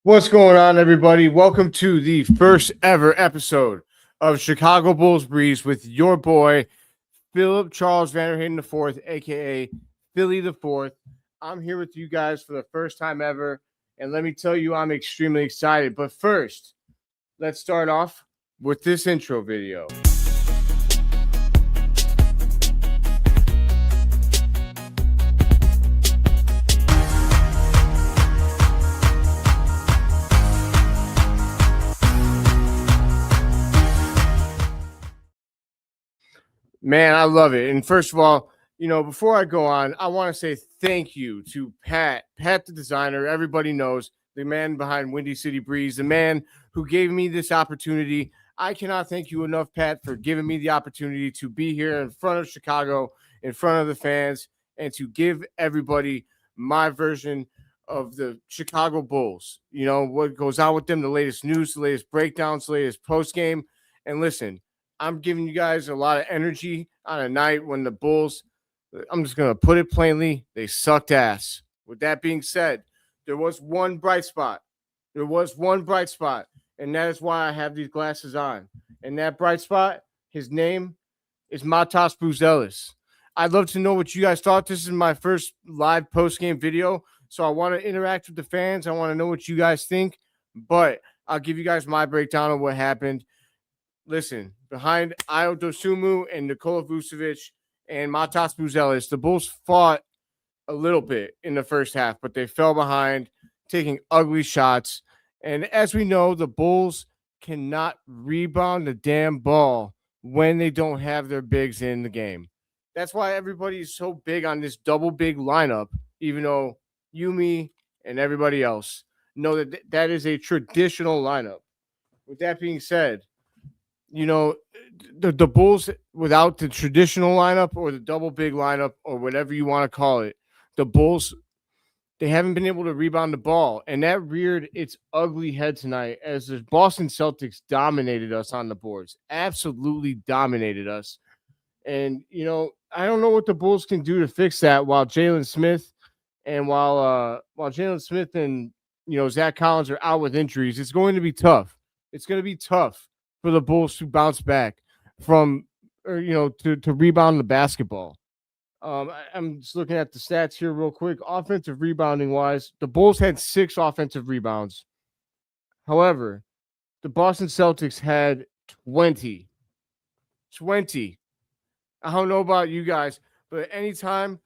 What's going on, everybody? Welcome to the first ever episode of Chicago Bulls Breeze with your boy, Philip Charles VanDerHeyden IV, a.k.a. Philly the Fourth. I'm here with you guys for the first time ever, and let me tell you, I'm extremely excited. But first, let's start off with this intro video. Man, I love it. And first of all, before I go on, I want to say thank you to Pat the designer. Everybody knows the man behind Windy City Breeze, the man who gave me this opportunity. I cannot thank you enough, Pat, for giving me the opportunity to be here in front of Chicago, in front of the fans, and to give everybody my version of the Chicago Bulls. You know, what goes on with them, the latest news, the latest breakdowns, the latest postgame. And listen, I'm giving you guys a lot of energy on a night when the Bulls, I'm just going to put it plainly, they sucked ass. With that being said, there was one bright spot. There was one bright spot, and that is why I have these glasses on. And that bright spot, his name is Buzelis. I'd love to know what you guys thought. This is my first live post-game video, so I want to interact with the fans. I want to know what you guys think, but I'll give you guys my breakdown of what happened. Listen, behind Ayo Dosunmu and Nikola Vucevic and Matas Buzelis, the Bulls fought a little bit in the first half, but they fell behind, taking ugly shots. And as we know, the Bulls cannot rebound the damn ball when they don't have their bigs in the game. That's why everybody is so big on this double big lineup, even though you, me, and everybody else know that that is a traditional lineup. With that being said, the Bulls, without the traditional lineup or the double big lineup or whatever you want to call it, the Bulls, they haven't been able to rebound the ball. And that reared its ugly head tonight as the Boston Celtics dominated us on the boards, absolutely dominated us. And, I don't know what the Bulls can do to fix that while Jalen Smith and Zach Collins are out with injuries. It's going to be tough. It's going to be tough for the Bulls to bounce back to rebound the basketball. I'm just looking at the stats here real quick. Offensive rebounding wise, the Bulls had 6 offensive rebounds. However, the Boston Celtics had 20. 20. I don't know about you guys, but anytime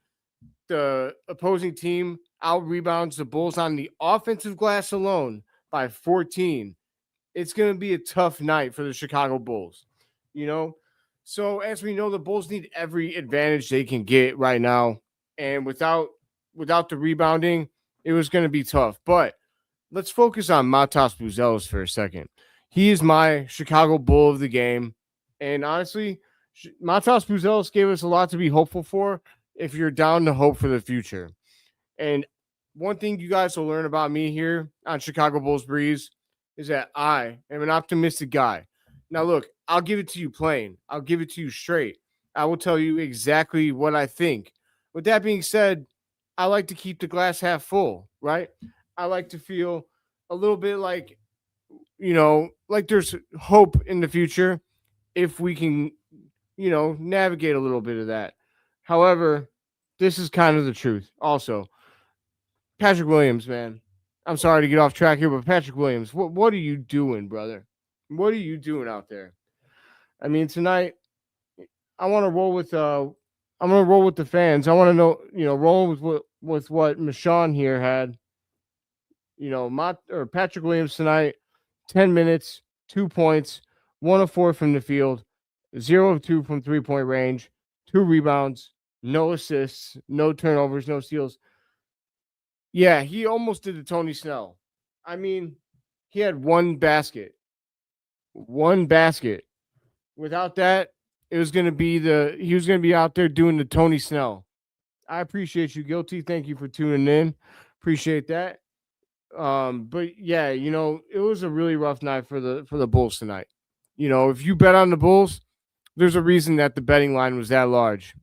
the opposing team out rebounds the Bulls on the offensive glass alone by 14, it's going to be a tough night for the Chicago Bulls, So as we know, the Bulls need every advantage they can get right now. And without the rebounding, it was going to be tough. But let's focus on Matas Buzelis for a second. He is my Chicago Bull of the game. And honestly, Matas Buzelis gave us a lot to be hopeful for if you're down to hope for the future. And one thing you guys will learn about me here on Chicago Bulls Breeze is that I am an optimistic guy. Now, look, I'll give it to you plain. I'll give it to you straight. I will tell you exactly what I think. With that being said, I like to keep the glass half full, right? I like to feel a little bit like, like there's hope in the future if we can, navigate a little bit of that. However, this is kind of the truth. Also, Patrick Williams, man. I'm sorry to get off track here, but Patrick Williams, what are you doing, brother? What are you doing out there? I mean, tonight I want to roll with I'm gonna roll with the fans. I want to know, roll with what Michon here had. Patrick Williams tonight, 10 minutes, 2 points, 1 of 4 from the field, 0 of 2 from 3-point range, 2 rebounds, no assists, no turnovers, no steals. Yeah, he almost did the Tony Snell. I mean, he had one basket. One basket. Without that, he was going to be out there doing the Tony Snell. I appreciate you, Guilty. Thank you for tuning in. Appreciate that. But yeah, it was a really rough night for the Bulls tonight. If you bet on the Bulls, there's a reason that the betting line was that large.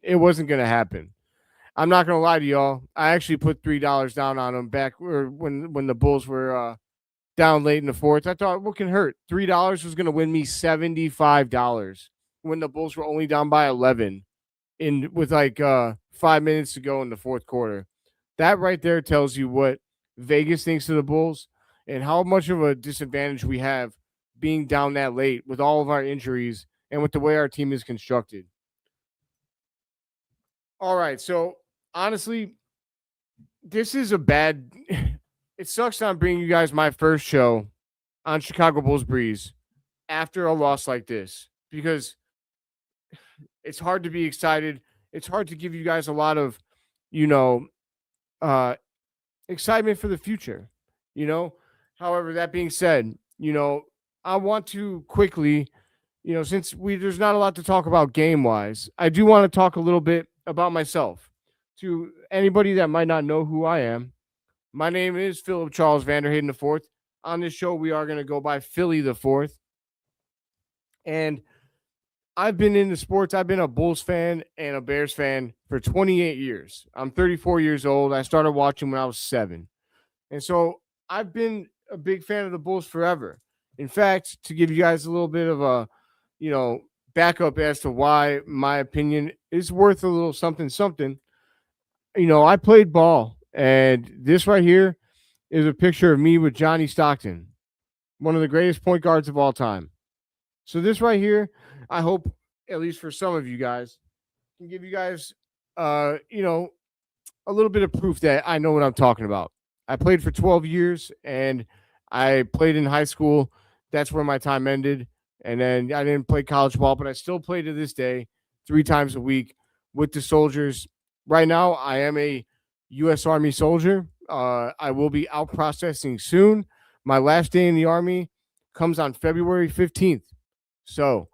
It wasn't going to happen. I'm not gonna lie to y'all. I actually put $3 down on them back when the Bulls were down late in the fourth. I thought, what can hurt? $3 was gonna win me $75 when the Bulls were only down by 11 in with like 5 minutes to go in the fourth quarter. That right there tells you what Vegas thinks of the Bulls and how much of a disadvantage we have being down that late with all of our injuries and with the way our team is constructed. All right, so honestly, this is a bad. It sucks that I'm bringing you guys my first show on Chicago Bulls Breeze after a loss like this because it's hard to be excited. It's hard to give you guys a lot of, you know, uh, excitement for the future. You know, however, that being said, I want to quickly, since there's not a lot to talk about game wise, I do want to talk a little bit about myself to anybody that might not know who I am. My name is Philip Charles VanDerHeyden IV. On this show, we are going to go by Philly the Fourth. And I've been into sports. I've been a Bulls fan and a Bears fan for 28 years. I'm 34 years old. I started watching when I was 7. And so I've been a big fan of the Bulls forever. In fact, to give you guys a little bit of a, backup as to why my opinion is worth a little something, I played ball. And this right here is a picture of me with Johnny Stockton, one of the greatest point guards of all time. So this right here, I hope, at least for some of you guys, can give you guys, a little bit of proof that I know what I'm talking about. I played for 12 years, and I played in high school. That's where my time ended. And then I didn't play college ball, but I still play to this day 3 times a week with the soldiers. Right now, I am a U.S. Army soldier. I will be out processing soon. My last day in the Army comes on February 15th. So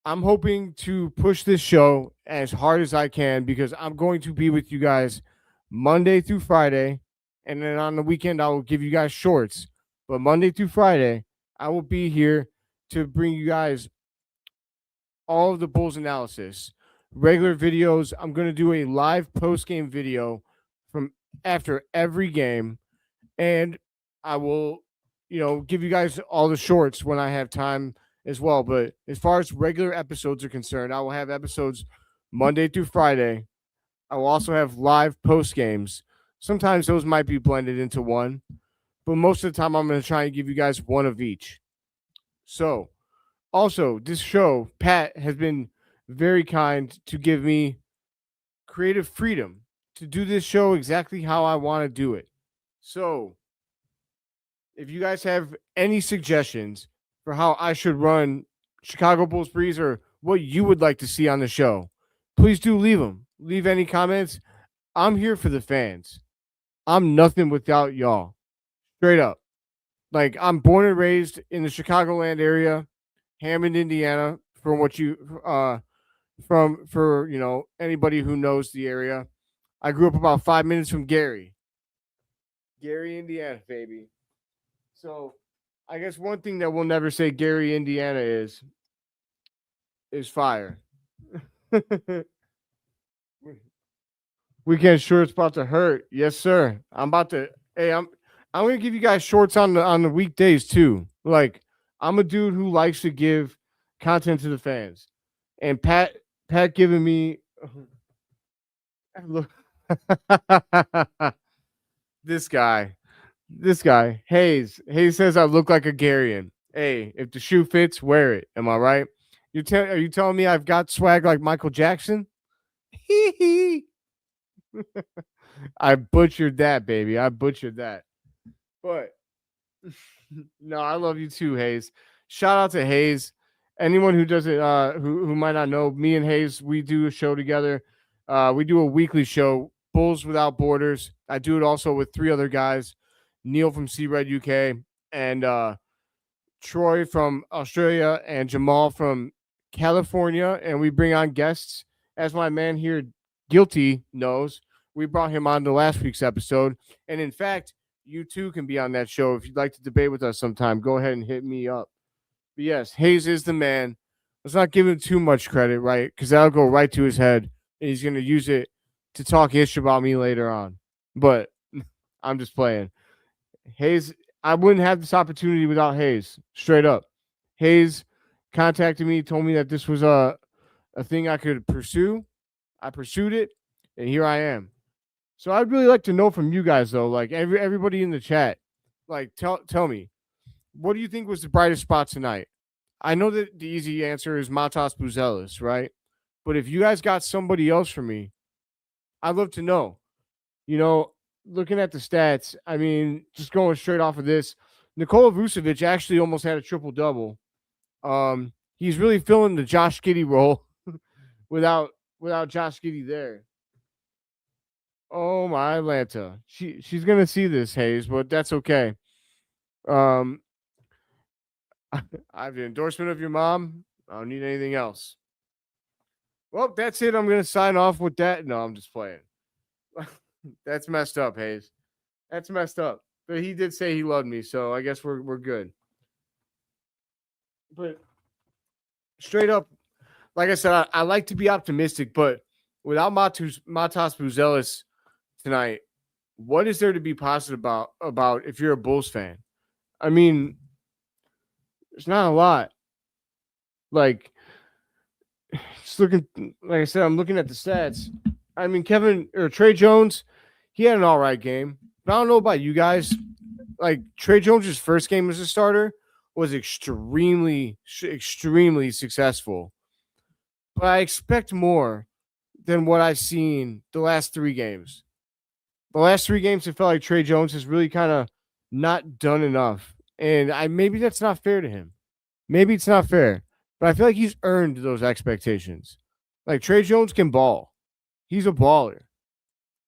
I'm hoping to push this show as hard as I can because I'm going to be with you guys Monday through Friday. And then on the weekend, I will give you guys shorts. But Monday through Friday, I will be here to bring you guys all of the Bulls analysis, regular videos. I'm going to do a live post-game video from after every game. And I will, give you guys all the shorts when I have time as well. But as far as regular episodes are concerned, I will have episodes Monday through Friday. I will also have live post games. Sometimes those might be blended into one, but most of the time I'm going to try and give you guys one of each. So, also, this show, Pat has been very kind to give me creative freedom to do this show exactly how I want to do it. So, if you guys have any suggestions for how I should run Chicago Bulls Breeze or what you would like to see on the show, please do leave them. Leave any comments. I'm here for the fans. I'm nothing without y'all. Straight up. Like, I'm born and raised in the Chicagoland area, Hammond, Indiana, from what you for anybody who knows the area. I grew up about 5 minutes from Gary, Indiana, baby. So I guess one thing that we'll never say Gary, Indiana is fire. Weekend shorts about to hurt. Yes, sir. I'm gonna give you guys shorts on the weekdays too. Like, I'm a dude who likes to give content to the fans. And Pat giving me look this guy. Hayes says I look like a Garian. Hey, if the shoe fits, wear it. Am I right? Are you telling me I've got swag like Michael Jackson? I butchered that, baby. I butchered that. But no, I love you too, Hayes. Shout out to Hayes. Anyone who doesn't who might not know, me and Hayes, we do a show together. We do a weekly show, Bulls Without Borders. I do it also with 3 other guys, Neil from Sea Red UK, and Troy from Australia, and Jamal from California. And we bring on guests. As my man here, Guilty, knows, we brought him on to last week's episode. And in fact, you too can be on that show. If you'd like to debate with us sometime, go ahead and hit me up. But yes, Hayes is the man. Let's not give him too much credit, right? Because that'll go right to his head, and he's going to use it to talk ish about me later on. But I'm just playing. Hayes, I wouldn't have this opportunity without Hayes. Straight up. Hayes contacted me, told me that this was a thing I could pursue. I pursued it, and here I am. So I'd really like to know from you guys though, like everybody in the chat, like tell me, what do you think was the brightest spot tonight? I know that the easy answer is Matas Buzelis, right? But if you guys got somebody else for me, I'd love to know. You know, looking at the stats, I mean, just going straight off of this, Nikola Vucevic actually almost had a triple double. He's really filling the Josh Giddey role without Josh Giddey there. Oh my Atlanta. She's gonna see this, Hayes, but that's okay. I have the endorsement of your mom. I don't need anything else. Well, that's it. I'm gonna sign off with that. No, I'm just playing. That's messed up, Hayes. That's messed up. But he did say he loved me, so I guess we're good. But straight up, like I said, I like to be optimistic, but without Matas Buzelis tonight, what is there to be positive about if you're a Bulls fan? I mean, there's not a lot. Like, just looking, like I said, I'm looking at the stats. I mean, Trey Jones, he had an all right game. But I don't know about you guys. Like, Trey Jones' first game as a starter was extremely successful. But I expect more than what I've seen the last 3 games. The last 3 games, it felt like Trey Jones has really kind of not done enough. And maybe that's not fair to him. Maybe it's not fair. But I feel like he's earned those expectations. Like, Trey Jones can ball. He's a baller.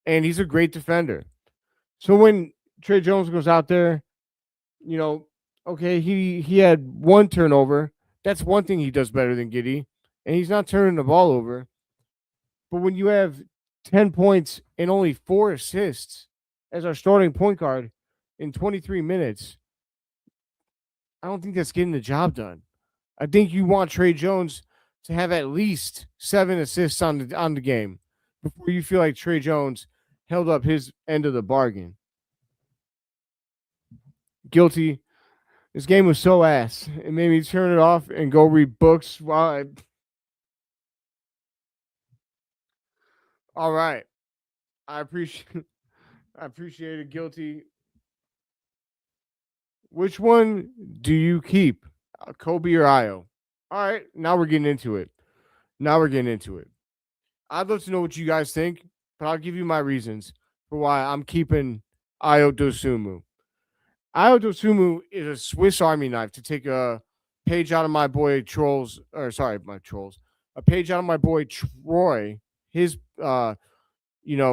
And he's a great defender. So when Trey Jones goes out there, you know, okay, he had 1 turnover. That's one thing he does better than Giddey. And he's not turning the ball over. But when you have 10 points and only 4 assists as our starting point guard in 23 minutes, I don't think that's getting the job done. I think you want Trey Jones to have at least 7 assists on the game before you feel like Trey Jones held up his end of the bargain. Guilty. This game was so ass. It made me turn it off and go read books while All right. I appreciate it, Guilty. Which one do you keep? Kobe or Io? All right, now we're getting into it. I'd love to know what you guys think, but I'll give you my reasons for why I'm keeping Io Dosunmu. Io Dosunmu is a Swiss Army knife to take a page out of my boy Trolls, or sorry, my Trolls, a page out of my boy Troy, his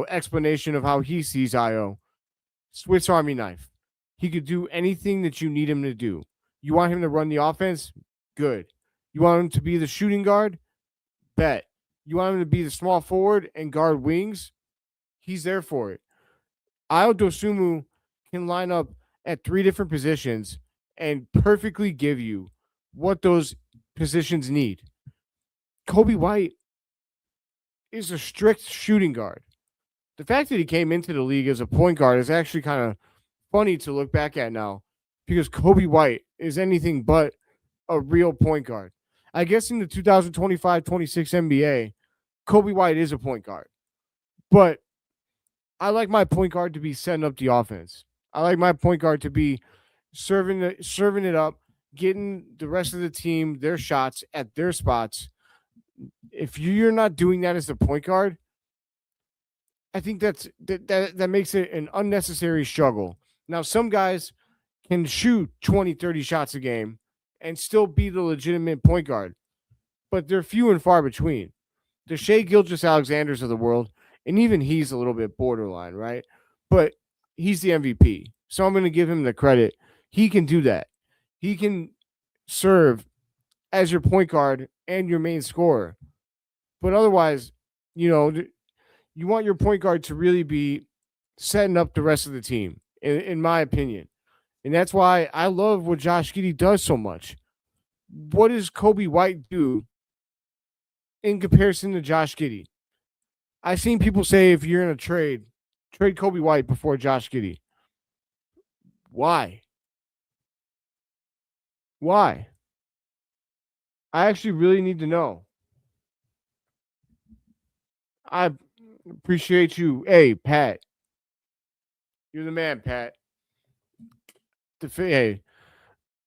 explanation of how he sees Io. Swiss Army knife. He could do anything that you need him to do. You want him to run the offense? Good. You want him to be the shooting guard? Bet. You want him to be the small forward and guard wings? He's there for it. Io Dosunmu can line up at 3 different positions and perfectly give you what those positions need. Kobe White is a strict shooting guard. The fact that he came into the league as a point guard is actually kind of funny to look back at now because Kobe White is anything but a real point guard. I guess in the 2025-26 NBA, Kobe White is a point guard. But I like my point guard to be setting up the offense. I like my point guard to be serving it up, getting the rest of the team their shots at their spots. If you're not doing that as the point guard, I think that makes it an unnecessary struggle. Now, some guys can shoot 20, 30 shots a game and still be the legitimate point guard, but they're few and far between. The Shai Gilgeous-Alexanders of the world, and even he's a little bit borderline, right? But he's the MVP, so I'm going to give him the credit. He can do that. He can serve as your point guard and your main scorer. But otherwise, you want your point guard to really be setting up the rest of the team, in my opinion. And that's why I love what Josh Giddey does so much. What does Kobe White do in comparison to Josh Giddey? I've seen people say if you're in a trade Kobe White before Josh Giddey. Why? Why? I actually really need to know. I appreciate you. Hey, Pat. You're the man, Pat. Hey,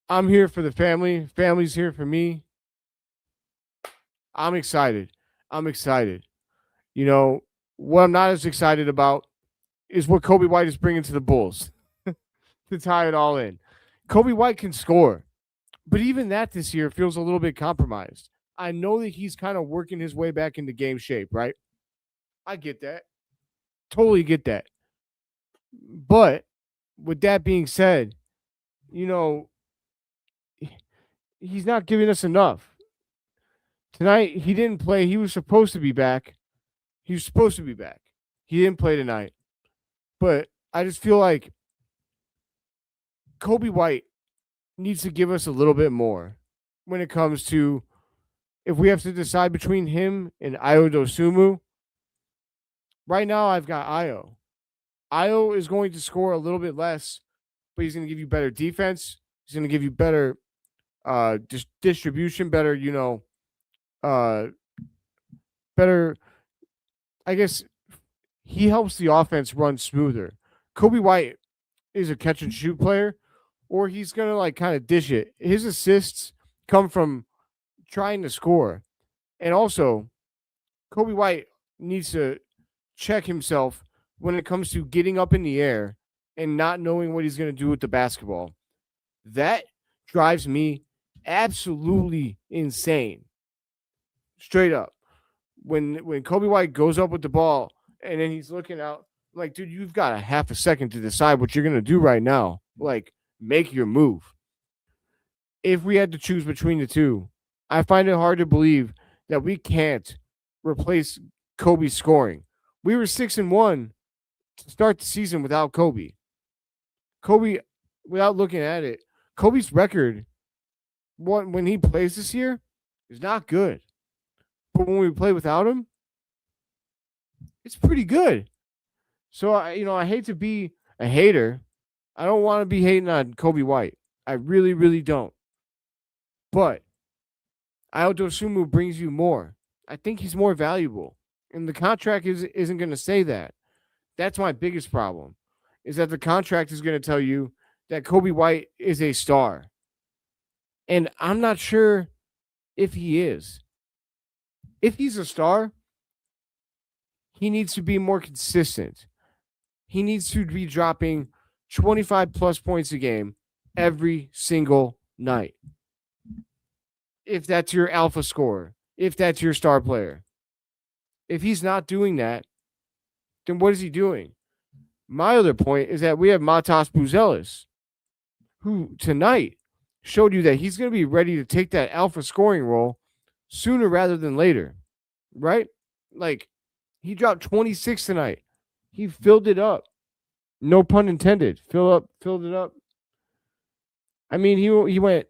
I'm here for the family. Family's here for me. I'm excited. I'm excited. You know, what I'm not as excited about is what Kobe White is bringing to the Bulls to tie it all in. Kobe White can score, but even that this year feels a little bit compromised. I know that he's kind of working his way back into game shape, right? I get that. Totally get that. But with that being said, you know, he's not giving us enough. Tonight, he didn't play. He was supposed to be back. He was supposed to be back. He didn't play tonight. But I just feel like Kobe White needs to give us a little bit more when it comes to if we have to decide between him and Ayo Dosunmu. Right now, I've got Ayo. Ayo is going to score a little bit less, but he's going to give you better defense. He's going to give you better distribution, better, better. I guess he helps the offense run smoother. Kobe White is a catch and shoot player, or he's going to like kind of dish it. His assists come from trying to score. And also, Kobe White needs to check himself when it comes to getting up in the air and not knowing what he's going to do with the basketball. That drives me absolutely insane. Straight up. When Kobe White goes up with the ball and then he's looking out, like, dude, you've got a half a second to decide what you're going to do right now. Like, make your move. If we had to choose between the two, I find it hard to believe that we can't replace Kobe's scoring. We were 6-1 to start the season without Kobe. Kobe, without looking at it, Kobe's record when he plays this year is not good. But when we play without him, it's pretty good. So I hate to be a hater. I don't want to be hating on Kobe White. I really, really don't. But Ayo Dosunmu brings you more. I think he's more valuable. And the contract isn't going to say that. That's my biggest problem, is that the contract is going to tell you that Kobe White is a star. And I'm not sure if he is. If he's a star, he needs to be more consistent. He needs to be dropping 25 plus points a game every single night. If that's your alpha scorer, if that's your star player. If he's not doing that, then what is he doing? My other point is that we have Matas Buzelis, who tonight showed you that he's going to be ready to take that alpha scoring role sooner rather than later, right? Like, he dropped 26 tonight. He filled it up. No pun intended. Filled it up. I mean, he went,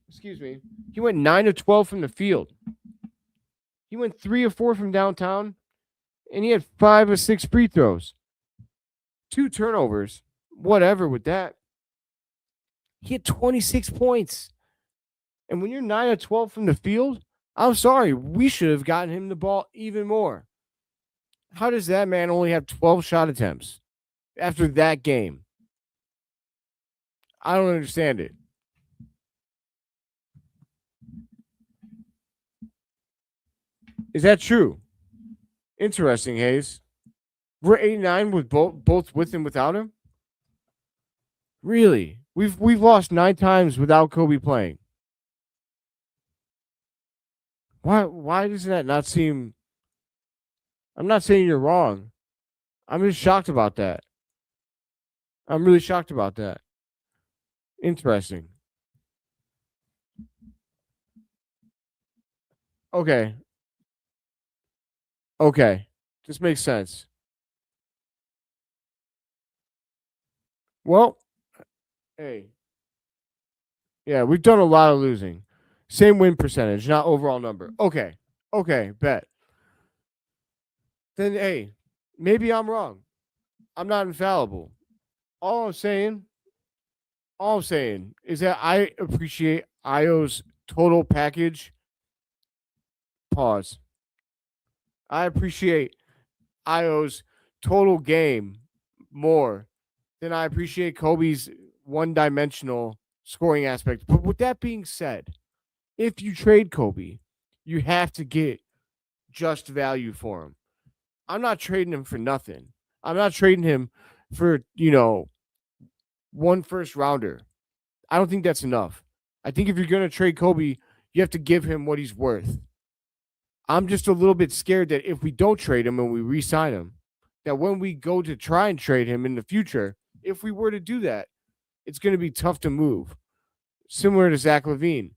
he went 9 of 12 from the field. He went 3 of 4 from downtown, and he had 5 of 6 free throws. 2 turnovers. Whatever with that. He had 26 points. And when you're 9 of 12 from the field, I'm sorry, we should have gotten him the ball even more. How does that man only have 12 shot attempts after that game? I don't understand it. Is that true? Interesting, Hayes. We're 8-9 with both with and without him. Really? We've lost 9 times without Kobe playing. Why does that not seem? I'm not saying you're wrong. I'm just shocked about that. I'm really shocked about that. Interesting. Okay. This makes sense. Well, hey. Yeah, we've done a lot of losing. Same win percentage, not overall number. Okay, bet. then hey, maybe I'm wrong. I'm not infallible. All I'm saying, all I'm saying is that I appreciate Io's total package. Pause. I appreciate Io's total game more than I appreciate Kobe's one-dimensional scoring aspect. But with that being said, if you trade Kobe, you have to get just value for him. I'm not trading him for nothing. I'm not trading him for, one first rounder. I don't think that's enough. I think if you're going to trade Kobe, you have to give him what he's worth. I'm just a little bit scared that if we don't trade him and we re-sign him, that when we go to try and trade him in the future, if we were to do that, it's going to be tough to move, similar to Zach LaVine.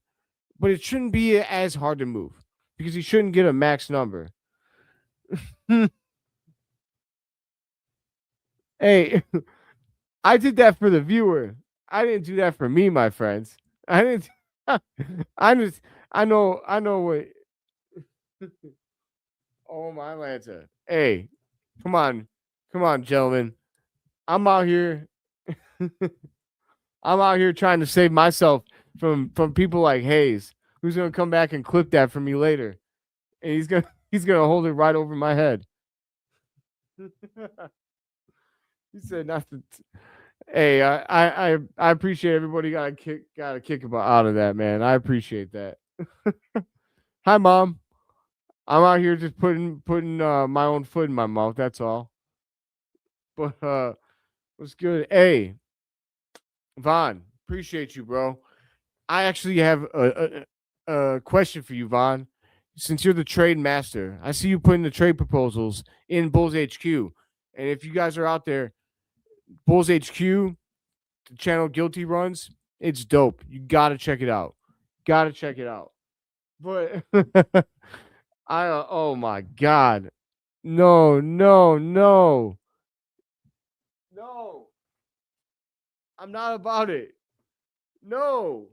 But it shouldn't be as hard to move because he shouldn't get a max number. Hey, I did that for the viewer. I didn't do that for me, my friends. I didn't. I just. I know. I know what. Oh my Lanta. Hey, come on, gentlemen. I'm out here. I'm out here trying to save myself from people like Hayes, who's gonna come back and clip that for me later, and he's gonna hold it right over my head. He said not to. Hey, I appreciate everybody got a kick about out of that, man. I appreciate that. Hi, mom. I'm out here just putting my own foot in my mouth. That's all. But what's good? Hey, Vaughn, appreciate you, bro. I actually have a question for you, Vaughn. Since you're the trade master, I see you putting the trade proposals in Bulls HQ. And if you guys are out there, Bulls HQ, the channel Guilty runs, it's dope. You gotta check it out. Gotta check it out. But oh my god. No, no, no. No. I'm not about it. No.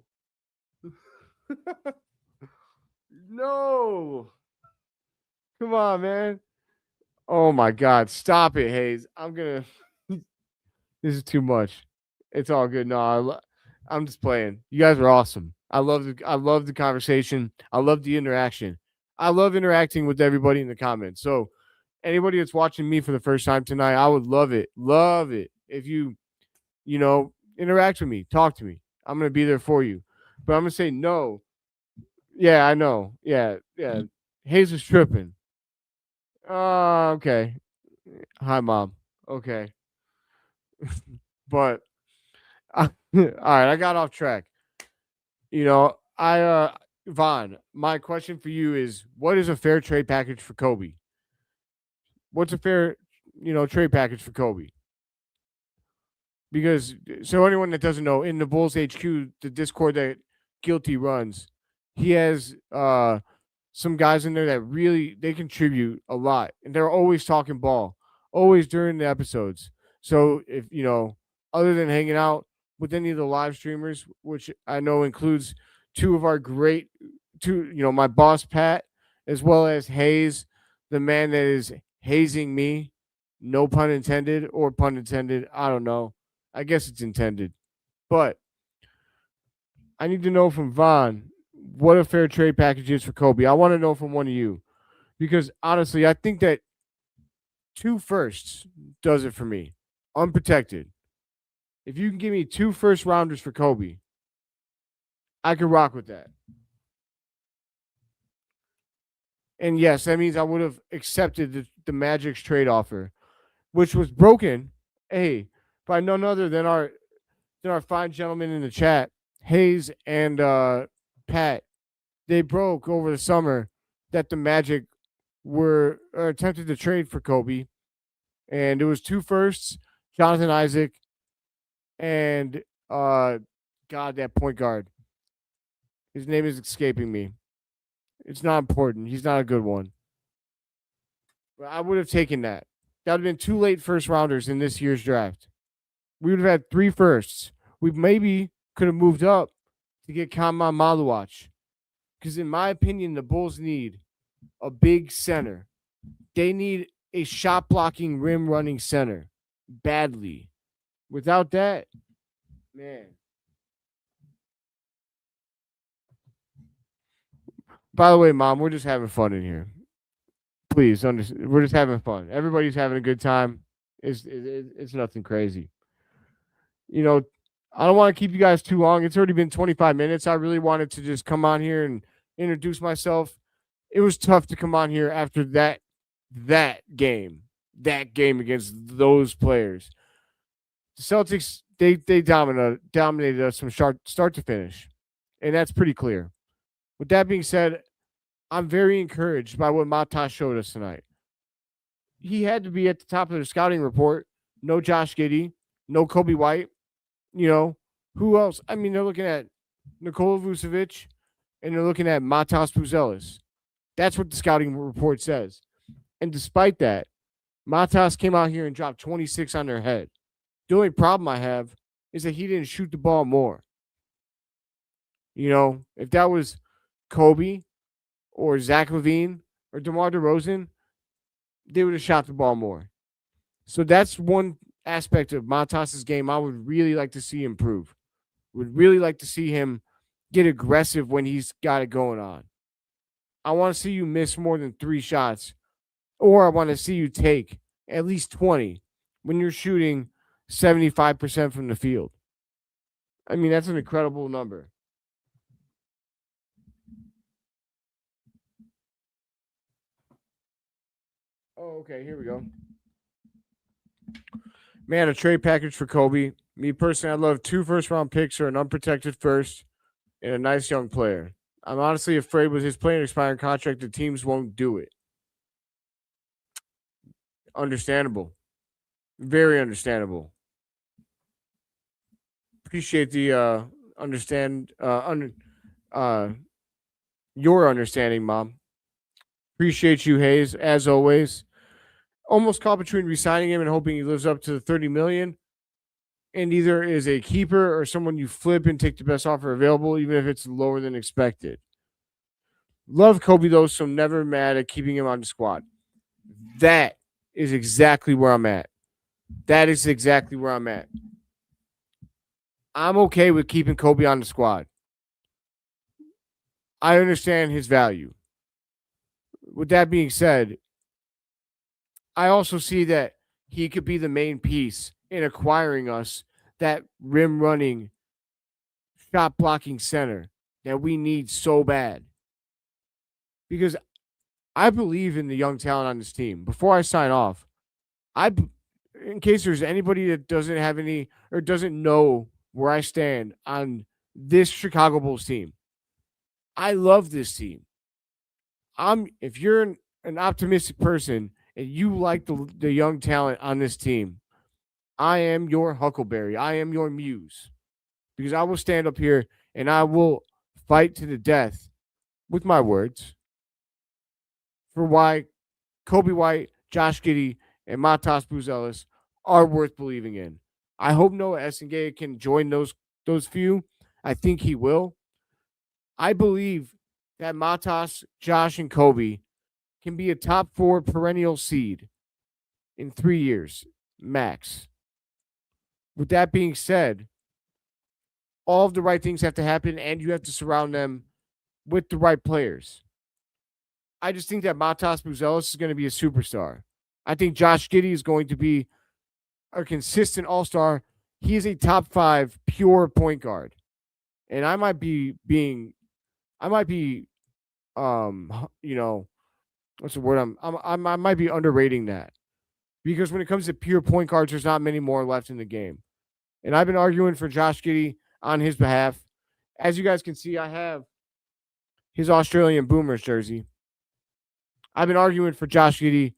No. Come on, man. Oh my god. Stop it, Hayes. I'm gonna this is too much. It's all good. No, I'm just playing. You guys are awesome. I love the conversation. I love the interaction. I love interacting with everybody in the comments. So anybody that's watching me for the first time tonight, I would love it if interact with me, talk to me. I'm gonna be there for you. But I'm gonna say no. Yeah, I know. Yeah, yeah. Hayes is tripping. Okay. Hi, mom. Okay, but all right, I got off track. Vaughn, my question for you is what is a fair trade package for Kobe? What's a fair, trade package for Kobe? Because so anyone that doesn't know, in the Bulls HQ, the Discord that Guilty runs, he has some guys in there that really they contribute a lot, and they're always talking ball, always during the episodes. So if other than hanging out with any of the live streamers, which I know includes two of our great, my boss Pat, as well as Hayes, the man that is hazing me, no pun intended or pun intended. I don't know. I guess it's intended, but I need to know from Vaughn what a fair trade package is for Kobe. I want to know from one of you because honestly, I think that 2 firsts does it for me, unprotected. If you can give me 2 first rounders for Kobe, I could rock with that. And yes, that means I would have accepted the Magic's trade offer, which was broken. Hey, by none other than our fine gentlemen in the chat, Hayes and Pat. They broke over the summer that the Magic were attempted to trade for Kobe, and it was 2 firsts, Jonathan Isaac, and God, that point guard. His name is escaping me. It's not important. He's not a good one. But I would have taken that. That would have been 2 late first rounders in this year's draft. We would have had 3 firsts. We maybe could have moved up to get Kama Maluach. Because in my opinion, the Bulls need a big center. They need a shot blocking, rim running center badly. Without that, man. By the way, Mom, we're just having fun in here. Please understand. We're just having fun. Everybody's having a good time. It's nothing crazy. You know, I don't want to keep you guys too long. It's already been 25 minutes. I really wanted to just come on here and introduce myself. It was tough to come on here after that game against those players. The Celtics they dominated us from start to finish, and that's pretty clear. With that being said, I'm very encouraged by what Matas showed us tonight. He had to be at the top of their scouting report. No Josh Giddey, no Kobe White. You know, who else? I mean, they're looking at Nikola Vucevic and they're looking at Matas Buzelis. That's what the scouting report says. And despite that, Matas came out here and dropped 26 on their head. The only problem I have is that he didn't shoot the ball more. You know, if that was Kobe or Zach LaVine or DeMar DeRozan, they would have shot the ball more. So that's one aspect of Matas's game I would really like to see improve. Would really like to see him get aggressive when he's got it going on. I want to see you miss more than 3 shots, or I want to see you take at least 20 when you're shooting 75% from the field. I mean, that's an incredible number. Oh, okay, here we go. Man, a trade package for Kobe. Me personally, I'd love 2 first-round picks or an unprotected first and a nice young player. I'm honestly afraid with his playing expiring contract, the teams won't do it. Understandable. Very understandable. Appreciate the your understanding, Mom. Appreciate you, Hayes, as always. Almost caught between resigning him and hoping he lives up to the 30 million. And either is a keeper or someone you flip and take the best offer available, even if it's lower than expected. Love Kobe though, so I'm never mad at keeping him on the squad. That is exactly where I'm at. That is exactly where I'm at. I'm okay with keeping Kobe on the squad. I understand his value. With that being said, I also see that he could be the main piece in acquiring us that rim running, shot blocking center that we need so bad. Because I believe in the young talent on this team. Before I sign off, in case there's anybody that doesn't have any or doesn't know where I stand on this Chicago Bulls team, I love this team. If you're an optimistic person and you like the young talent on this team, I am your Huckleberry. I am your muse. Because I will stand up here and I will fight to the death with my words for why Kobe White, Josh Giddey, and Matas Buzelis are worth believing in. I hope Noah Essengay can join those few. I think he will. I believe that Matas, Josh, and Kobe can be a top 4 perennial seed in 3 years, max. With that being said, all of the right things have to happen, and you have to surround them with the right players. I just think that Matas Buzelis is going to be a superstar. I think Josh Giddey is going to be a consistent all-star. He is a top 5 pure point guard. And I might be, you know, what's the word? I might be underrating that. Because when it comes to pure point guards, there's not many more left in the game. And I've been arguing for Josh Giddey on his behalf. As you guys can see, I have his Australian Boomers jersey. I've been arguing for Josh Giddey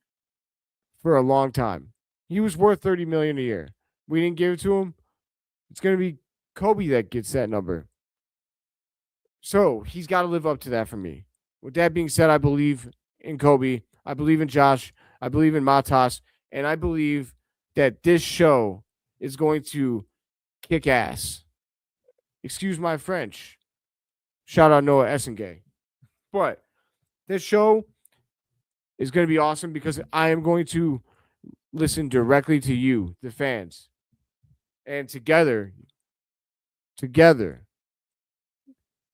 for a long time. He was worth $30 million a year. We didn't give it to him. It's going to be Kobe that gets that number. So he's got to live up to that for me. With that being said, I believe in Kobe. I believe in Josh. I believe in Matas. And I believe that this show is going to kick ass. Excuse my French. Shout out Noah Essengay. But this show is going to be awesome because I am going to listen directly to you, the fans. And together,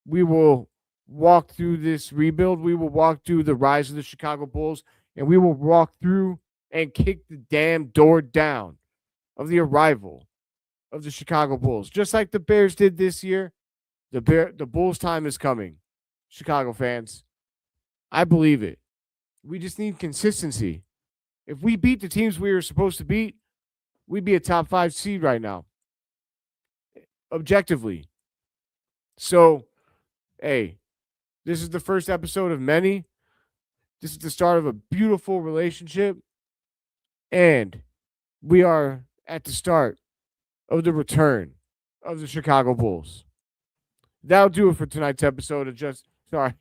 we will walk through this rebuild. We will walk through the rise of the Chicago Bulls, and we will walk through and kick the damn door down of the arrival of the Chicago Bulls. Just like the Bears did this year, the Bulls' time is coming. Chicago fans, I believe it. We just need consistency. If we beat the teams we were supposed to beat, we'd be a top 5 seed right now, objectively. So, hey, this is the first episode of many. This is the start of a beautiful relationship. And we are at the start of the return of the Chicago Bulls. That'll do it for tonight's episode of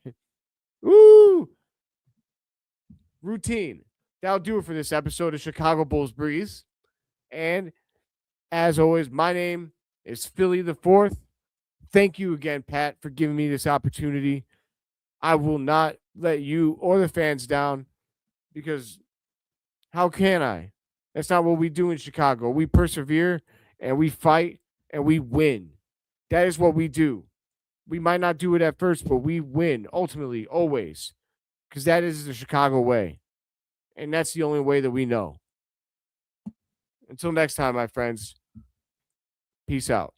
Woo! Routine. That'll do it for this episode of Chicago Bulls Breeze. And as always, my name is Philly the Fourth. Thank you again, Pat, for giving me this opportunity. I will not let you or the fans down because how can I? That's not what we do in Chicago. We persevere and we fight and we win. That is what we do. We might not do it at first, but we win ultimately, always, because that is the Chicago way. And that's the only way that we know. Until next time, my friends, peace out.